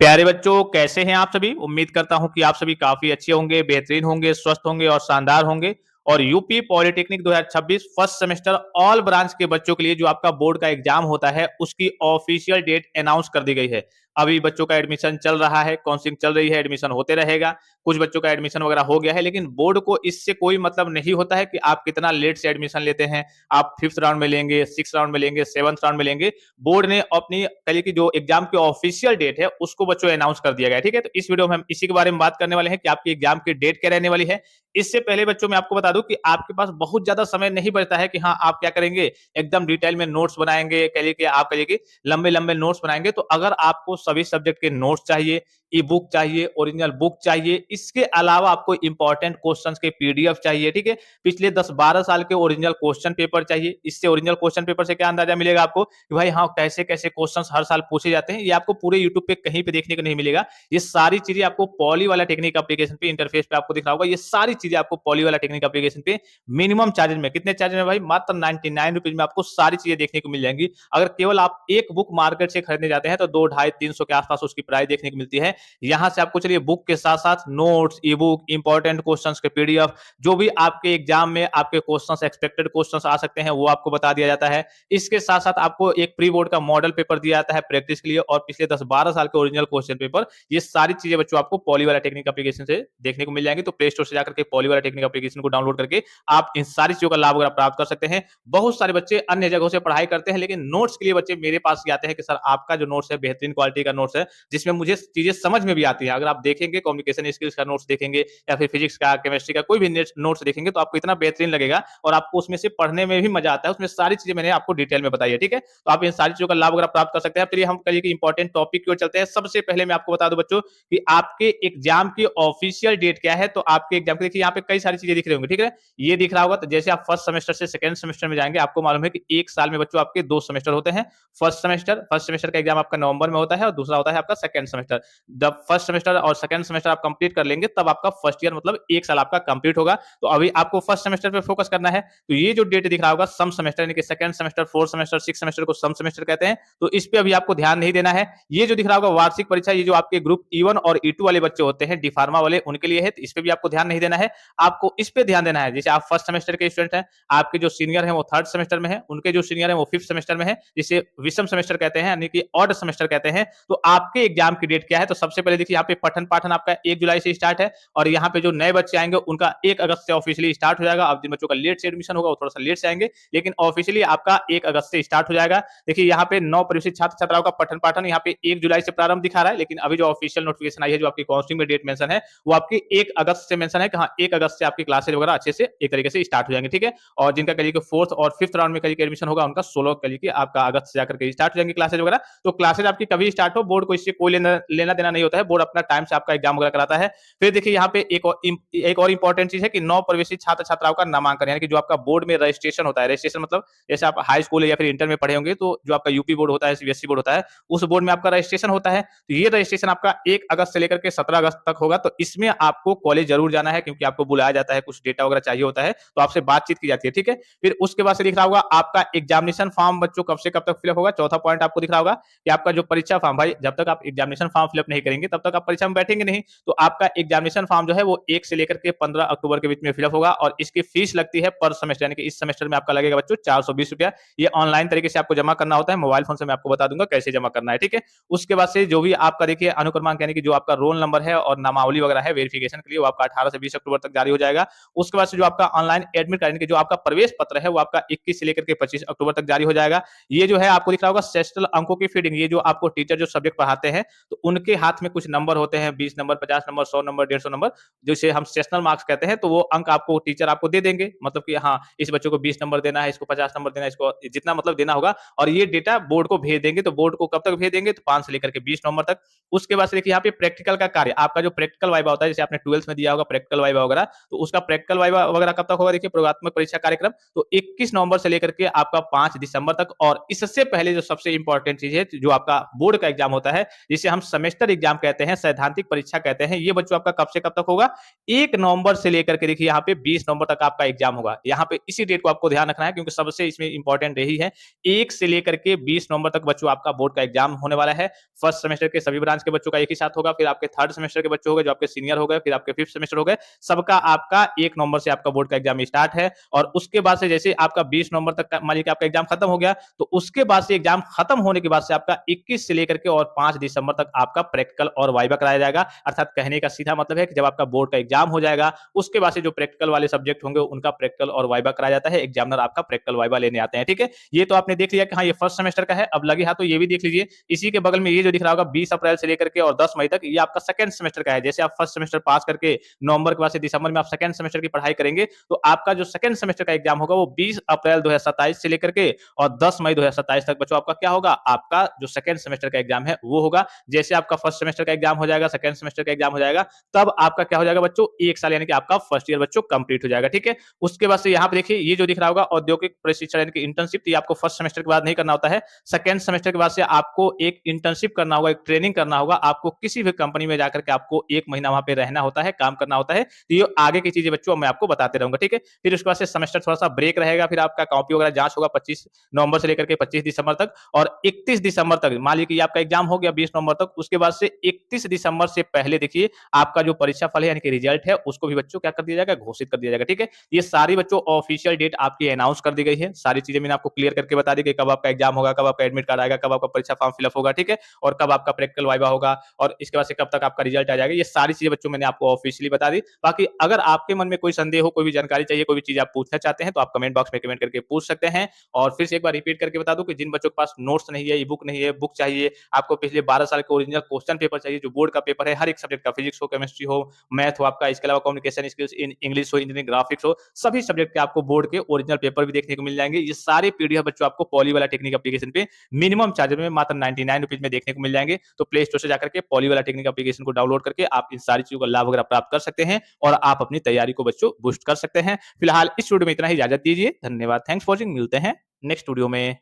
प्यारे बच्चों, कैसे हैं आप सभी? उम्मीद करता हूं कि आप सभी काफी अच्छे होंगे, बेहतरीन होंगे, स्वस्थ होंगे और शानदार होंगे। और UP polytechnic 2026 first semester all branch के बच्चों के लिए जो आपका बोर्ड का एग्जाम होता है, उसकी ऑफिशियल डेट अनाउंस कर दी गई है। अभी बच्चों का एडमिशन चल रहा है, काउंसलिंग चल रही है, एडमिशन होते रहेगा। कुछ बच्चों का एडमिशन वगैरह हो गया है, लेकिन बोर्ड को इससे कोई मतलब नहीं होता है कि आप कितना लेट से एडमिशन लेते हैं। आप फिफ्थ राउंड में लेंगे, सिक्स राउंड में लेंगे, सेवंथ राउंड में लेंगे। बोर्ड ने अपनी कल की जो एग्जाम की ऑफिशियल डेट है उसको बच्चों अनाउंस कर दिया गया है। ठीक है, तो इस वीडियो में हम इसी के बारे में बात करने वाले हैं कि आपकी एग्जाम की डेट क्या रहने वाली है। इससे पहले बच्चों मैं आपको बता दूं कि आपके पास बहुत ज्यादा समय नहीं बचता है कि हाँ आप क्या करेंगे, एकदम डिटेल में नोट्स बनाएंगे। कहिए कि आप कहिए कि लंबे लंबे नोट्स बनाएंगे। तो अगर आपको सभी सब्जेक्ट के नोट्स चाहिए, ई बुक चाहिए, ओरिजिनल बुक चाहिए, इसके अलावा आपको इंपॉर्टेंट क्वेश्चंस के पीडीएफ चाहिए। ठीक है, पिछले 10-12 साल के ओरिजिनल क्वेश्चन पेपर चाहिए। इससे ओरिजिनल क्वेश्चन पेपर से क्या अंदाजा मिलेगा आपको कि भाई हाँ कैसे कैसे क्वेश्चंस हर साल पूछे जाते हैं, ये आपको पूरे यूट्यूब पे कहीं पे देखने को नहीं मिलेगा। ये सारी चीजें आपको पॉली वाला टेक्निक एप्लीकेशन पे इंटरफेस पे आपको दिख रहा होगा। ये सारी चीजें आपको पॉली वाला टेक्निक एप्लीकेशन पे मिनिमम चार्जेस में, कितने चार्जेस में भाई, मात्र 99 रुपीज में आपको सारी चीजें देखने को मिल जाएंगी। अगर केवल आप एक बुक मार्केट से खरीदने जाते हैं तो 200-250-300 के आसपास उसकी प्राइस देखने को मिलती है। यहाँ से आपको चलिए बुक के साथ साथ नोट्स, ई बुक, इंपॉर्टेंट क्वेश्चंस के पीडीएफ, जो भी आपके एग्जाम में आपके क्वेश्चंस, एक्सपेक्टेड क्वेश्चंस आ सकते हैं, वो आपको बता दिया जाता है। इसके साथ साथ आपको एक प्री बोर्ड का मॉडल पेपर दिया जाता है प्रैक्टिस के लिए, और पिछले 10-12 साल के ओरिजिनल क्वेश्चन पेपर। ये सारी चीजें बच्चों आपको पॉली वाला टेक्निक एप्लीकेशन से देखने को मिल जाएंगी। तो प्ले स्टोर से जाकर के पॉली वाला टेक्निक एप्लीकेशन को डाउनलोड करके आप इन सारी चीजों का लाभ वगैरह प्राप्त कर सकते हैं। बहुत सारे बच्चे अन्य जगहों से पढ़ाई करते हैं, लेकिन नोट्स के लिए बच्चे मेरे पास ही आते हैं कि सर आपका जो नोट्स है बेहतरीन क्वालिटी का नोट्स है, जिसमें मुझे चीजें समझ में भी आती है। अगर आप देखेंगे कम्युनिकेशन स्किल्स का नोट्स देखेंगे या फिर फिजिक्स का, केमिस्ट्री का कोई भी नोट्स देखेंगे, तो आपको इतना बेहतरीन लगेगा और आपको उसमें से पढ़ने में भी मजा आता है। उसमें सारी चीजें मैंने आपको डिटेल में बताई है। ठीक है, तो आप इन सारी चीजों का लाभ वगैरह प्राप्त कर सकते हैं। चलिए हम कल के इंपॉर्टेंट टॉपिक की ओर चलते हैं। सबसे पहले मैं आपको बता दूं बच्चों कि आपके एग्जाम की ऑफिशियल डेट क्या है। तो आपके एग्जाम की देखिए यहाँ पे कई सारी चीजें दिख रही होंगी। ठीक है, ये दिख रहा होगा। तो जैसे आप फर्स्ट सेमेस्टर से सेकंड सेमेस्टर में जाएंगे, आपको मालूम है कि एक साल में बच्चों आपके दो सेमेस्टर होते हैं। फर्स्ट सेमेस्टर का एग्जाम आपका नवंबर में होता है और दूसरा होता है आपका सेकंड सेमेस्टर। जब फर्स्ट सेमेस्टर और सेकंड सेमेस्टर आप कंप्लीट कर लेंगे, तब आपका फर्स्ट ईयर मतलब एक साल आपका कंप्लीट होगा। तो अभी आपको फर्स्ट सेमेस्टर पे फोकस करना है। तो ये जो डेट दिख रहा होगा सम सेमेस्टर, यानी कि second semester, fourth semester, six semester को सम सेमेस्टर कहते हैं। तो इस पे अभी आपको ध्यान नहीं देना है। ये जो दिख रहा होगा वार्षिक परीक्षा, ये जो आपके ग्रुप E1 और E2 वाले बच्चे होते हैं, डी फार्मा वाले, उनके लिए है। तो इस पे भी आपको ध्यान नहीं देना है। आपको इस पे ध्यान देना है, जैसे आप फर्स्ट सेमेस्टर के स्टूडेंट हैं, आपके जो सीनियर हैं वो थर्ड सेमेस्टर में है, उनके जो सीनियर हैं वो फिफ्थ सेमेस्टर में है, जिसे विषम सेमेस्टर कहते हैं, यानी कि ऑड सेमेस्टर कहते हैं। तो आपके एग्जाम की डेट क्या है? तो सबसे पहले देखिए यहाँ पे पठन पाठन आपका 1 जुलाई से स्टार्ट है, और यहाँ पे जो नए बच्चे आएंगे उनका 1 अगस्त से ऑफिशियली स्टार्ट हो जाएगा। अब जिन बच्चों का लेट से एडमिशन होगा वो थोड़ा सा लेट से आएंगे, लेकिन ऑफिशियली आपका 1 अगस्त से स्टार्ट हो जाएगा। देखिए यहाँ पे 9 प्रवेशित छात्र छात्राओं का पठन पाठन यहाँ पे 1 जुलाई से प्रारंभ दिखा रहा है, लेकिन अभी जो ऑफिशियल नोटिफिकेशन आई है, जो आपकी काउंसलिंग में डेट मेंशन है, वो आपकी 1 अगस्त से मेंशन है कि हाँ 1 अगस्त से आपकी क्लासेज वगैरह अच्छे से एक तरीके से स्टार्ट हो जाएंगे। ठीक है, और जिनका करिए कि फोर्थ और फिफ्थ राउंड में करिए एडमिशन होगा, उनका 16 करिए कि आपका अगस्त से जाकर के स्टार्ट हो जाएंगे क्लासेज वगैरह। तो क्लासेज आपकी कभी स्टार्ट हो, बोर्ड को इससे कोई लेना देना नहीं होता है। बोर्ड अपना टाइम से आपका एग्जाम वगैरह कराता है। फिर देखिए यहाँ पे एक और इंपॉर्टेंट चीज है कि 9 प्रवेशित छात्र छात्राओं का नामांकन, यानी कि जो आपका बोर्ड में रजिस्ट्रेशन होता है। रजिस्ट्रेशन मतलब जैसे आप हाई स्कूल या फिर इंटर में पढ़े होंगे, तो जो आपका यूपी बोर्ड होता है, सीबीएसई बोर्ड होता है, उस बोर्ड में आपका रजिस्ट्रेशन होता है। तो ये रजिस्ट्रेशन आपका 1 अगस्त से लेकर के 17 अगस्त तक होगा। तो इसमें आपको कॉलेज जरूर जाना है, क्योंकि आपको बुलाया जाता है, कुछ डेटा वगैरह चाहिए होता है, तो आपसे बातचीत की जाती है। ठीक है, फिर उसके बाद से दिख रहा होगा आपका एग्जामिनेशन फॉर्म बच्चों कब से कब तक फिलअप होगा। चौथा पॉइंट आपको दिख रहा होगा कि आपका जो परीक्षा फॉर्म, भाई जब तक आप एग्जामिनेशन फॉर्म फिलअप नहीं करेंगे तब तक आप परीक्षा में बैठेंगे नहीं। तो आपका एग्जामिनेशन फॉर्म जो है वो 1 से लेकर के 15 अक्टूबर के बीच में फिलअप होगा, और इसकी फीस लगती है पर सेमेस्टर, यानी कि इस सेमेस्टर में आपका लगेगा बच्चों 420 रुपया। ये ऑनलाइन तरीके से आपको जमा करना होता है, मोबाइल फोन से मैं आपको बता दूंगा कैसे जमा करना है। ठीक है, उसके बाद से जो भी आपका देखिए अनुक्रमांक, यानी कि जो आपका रोल नंबर है और नामावली वगैरह है वेरिफिकेशन के लिए, वो आपका 18 से 20 अक्टूबर तक जारी हो जाएगा। उसके बाद से जो आपका ऑनलाइन एडमिट कार्ड, यानी कि जो आपका प्रवेश पत्र है, वो आपका 21 से लेकर के 25 अक्टूबर तक जारी हो जाएगा। ये जो है आपको दिख रहा होगा सेस्टल अंकों की फीडिंग, ये जो आपको टीचर जो सब्जेक्ट पढ़ाते हैं, तो उनके हाथ में कुछ नंबर होते हैं, 20 नंबर, 50 नंबर, 100 नंबर, 150 नंबर, जिसे हम सेशनल मार्क्स कहते हैं। तो वो अंक आपको टीचर आपको दे देंगे, मतलब कि हाँ इस बच्चों को 20 नंबर देना है, इसको 50 नंबर देना है, इसको जितना मतलब देना होगा, और ये डेटा बोर्ड को भेज देंगे। तो बोर्ड को कब तक भेज देंगे? तो 5 से लेकर के 20 नवंबर तक। उसके बाद से देखिए यहाँ पे प्रैक्टिकल का कार्य, आपका जो प्रैक्टिकल वाइवा होता है, जैसे आपने 12th में दिया होगा प्रैक्टिकल वाइवा वगैरह, तो उसका प्रैक्टिकल वाइवा वगैरह कब तक होगा? देखिए प्रयोगात्मक परीक्षा कार्यक्रम तो 21 नवंबर से लेकर के आपका 5 दिसंबर तक। और इससे पहले जो सबसे इंपॉर्टेंट चीज है, जो आपका बोर्ड का एग्जाम होता है, जिसे हम सेमेस्टर एग्जाम कहते हैं, सैद्धांतिक परीक्षा कहते हैं, ये बच्चों आपका कब से कब तक होगा? 1 नवंबर से लेकर के देखिए यहाँ पे 20 नवंबर तक आपका एग्जाम होगा। यहाँ पे इसी डेट को आपको ध्यान रखना है क्योंकि सबसे इसमें इंपॉर्टेंट यही है। 1 से लेकर के 20 नवंबर तक बच्चों आपका बोर्ड का एग्जाम होने वाला है। फर्स्ट सेमेस्टर के सभी ब्रांच के बच्चों का एक ही साथ होगा, फिर आपके थर्ड सेमेस्टर के बच्चे हो गए जो आपके सीनियर हो गए, फिर आपके फिफ्थ सेमेस्टर हो गए, सबका आपका 1 नवंबर से आपका बोर्ड का एग्जाम स्टार्ट है। और उसके बाद से जैसे आपका 20 नवंबर तक का मान लीजिए कि आपका एग्जाम खत्म हो गया, तो उसके बाद से एग्जाम खत्म होने के बाद से आपका 21 से लेकर के और 5 दिसंबर तक आपका प्रैक्टिकल और वाइवा कराया जाएगा। अर्थात कहने का सीधा मतलब है कि जब आपका बोर्ड का एग्जाम हो जाएगा, उसके बाद से जो प्रैक्टिकल वाले सब्जेक्ट होंगे उनका प्रैक्टिकल और वाइवा कराया जाता है। एग्जामिनर आपका प्रैक्टिकल वाइवा लेने आते हैं, ठीक है? ये तो आपने देख लिया कि हाँ, ये फर्स्ट सेमेस्टर का है। अब लगे हाथों ये भी देख लीजिए, इसी के बगल में ये जो दिख रहा होगा 20 अप्रैल से लेकर के और 10 मई तक, ये आपका सेकंड सेमेस्टर का है। जैसे आप फर्स्ट सेमेस्टर पास करके नवंबर के बाद से दिसंबर में आप सेकंड सेमेस्टर की पढ़ाई करेंगे, तो आपका जो सेकंड सेमेस्टर का एग्जाम होगा वो 20 अप्रैल 2027 से लेकर के और 10 मई 2027 तक बच्चों आपका क्या होगा? आपका जो सेकंड सेमेस्टर का एग्जाम है वो होगा। जैसे आपका फर्स्ट सेमेस्टर का एग्जाम हो जाएगा, सेकंड सेमेस्टर का एग्जाम हो जाएगा, तब आपका क्या हो जाएगा बच्चों? 1 साल यानी कि आपका फर्स्ट ईयर बच्चों कंप्लीट हो जाएगा, ठीक है? उसके बाद से यहाँ पे देखिए ये जो दिख रहा होगा औद्योगिक प्रशिक्षण यानी कि इंटर्नशिप, ये आपको फर्स्ट सेमेस्टर के बाद नहीं करना होता है। सेकंड सेमेस्टर के बाद से आपको एक इंटर्नशिप करना होगा, एक ट्रेनिंग करना होगा। आपको किसी भी कंपनी में जाकर के आपको 1 महीना वहाँ पे रहना होता है, काम करना होता है। तो ये आगे की चीजें बच्चों मैं आपको बताते रहूंगा, ठीक है? फिर उसके बाद से सेमेस्टर थोड़ा-सा ब्रेक रहेगा, फिर आपका कॉपी वगैरह जाँच होगा 25 नवंबर से लेकर के 25 दिसंबर तक और 31 दिसंबर तक मान लीजिए कि आपका एग्जाम हो गया 20 नवंबर तक, उसके बाद से 31 दिसंबर से पहले देखिए आपका जो परीक्षा फल है यानी कि रिजल्ट है उसको भी बच्चों क्या कर दिया जाएगा? घोषित कर दिया जाएगा, ठीक है? ये सारी बच्चों ऑफिशियल डेट आपकी अनाउंस कर दी गई है। सारी चीजें मैंने आपको क्लियर करके बता दी कि कब आपका एग्जाम होगा, कब आपका एडमिट कार्ड आएगा, कब आपका परीक्षा फॉर्म फिल अप होगा, ठीक है? और कब आपका प्रैक्टिकल वाइवा होगा और इसके बाद से कब तक आपका रिजल्ट आ जाएगा। ये सारी चीजें बच्चों मैंने आपको ऑफिशियली बता दी। बाकी अगर आपके मन में कोई संदेह हो, कोई भी जानकारी चाहिए, कोई भी चीज़ आप पूछना चाहते हैं, तो आप कमेंट बॉक्स में कमेंट करके पूछ सकते हैं। और फिर से एक बार रिपीट करके बता दूँ कि जिन बच्चों के पास नोट्स नहीं है, ई-बुक नहीं है, बुक चाहिए, आपको पिछले 12 साल के ओरिजिनल क्वेश्चन पेपर चाहिए, जो बोर्ड का पेपर है, हर एक सब्जेक्ट का, फिजिक्स हो, केमिस्ट्री हो, मैथ हो आपका, इसके अलावा कम्युनिकेशन स्किल्स, इंग्लिश हो, इंजीनियरिंग, ग्राफिक्स हो, सभी सब्जेक्ट के आपको बोर्ड के ओरिजिनल पेपर भी देखने को मिल जाएँगे। ये सारे पीडीएफ बच्चों आपको पॉली वाला टेक्निक एप्लीकेशन पे मिनिमम चार्ज में मात्र ₹99 में देखने को मिल जाएँगे। तो प्ले स्टोर से जाकर के पॉली वाला टेक्निक एप्लीकेशन को डाउनलोड करके आप इन सारी चीज़ों का लाभ वगैरह प्राप्त कर सकते हैं और आप अपनी तैयारी को बच्चों बूस्ट कर सकते हैं। फिलहाल इस वीडियो में इतना ही, इजाज़त दीजिए। धन्यवाद। Thanks for watching. मिलते हैं नेक्स्ट वीडियो में।